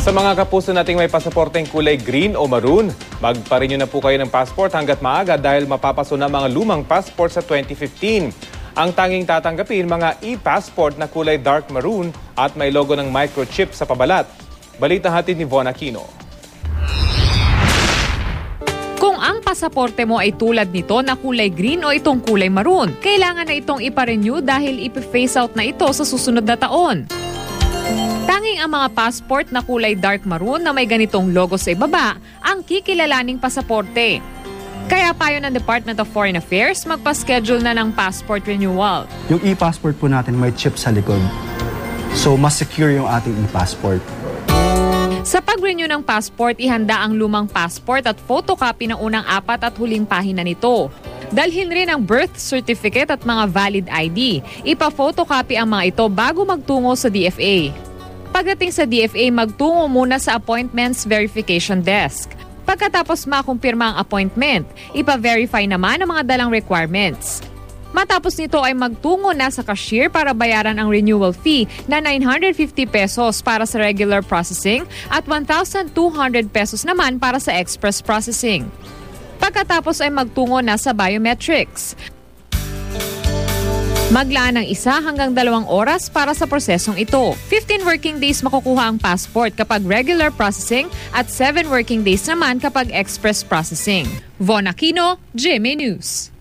Sa mga kapuso nating may pasaporteng kulay green o maroon, magpa-renew na po kayo ng passport hanggat maaga dahil mapapaso na mga lumang passport sa 2015. Ang tanging tatanggapin mga e-passport na kulay dark maroon at may logo ng microchip sa pabalat. Balita hatid ni Von Aquino. Kung ang pasaporte mo ay tulad nito na kulay green o itong kulay maroon, kailangan na itong ipa-renew dahil ipi-phase out na ito sa susunod na taon. Tanging ang mga passport na kulay dark maroon na may ganitong logo sa ibaba ang kikilalaning pasaporte. Kaya payo ng Department of Foreign Affairs magpa-schedule na ng passport renewal. Yung e-passport po natin may chip sa likod. So mas secure yung ating e-passport. Sa pag-renew ng passport, ihanda ang lumang passport at photocopy ng unang 4 at huling pahina nito. Dalhin rin ang birth certificate at mga valid ID. Ipa-photocopy ang mga ito bago magtungo sa DFA. Pagdating sa DFA, magtungo muna sa Appointments Verification Desk. Pagkatapos makumpirma ang appointment, ipa-verify naman ang mga dalang requirements. Matapos nito ay magtungo na sa cashier para bayaran ang renewal fee na 950 pesos para sa regular processing at 1,200 pesos naman para sa express processing. Pagkatapos ay magtungo na sa biometrics. Maglaan ng 1 hanggang 2 oras para sa prosesong ito. 15 working days makukuha ang passport kapag regular processing at 7 working days naman kapag express processing. Von Aquino, GMA News.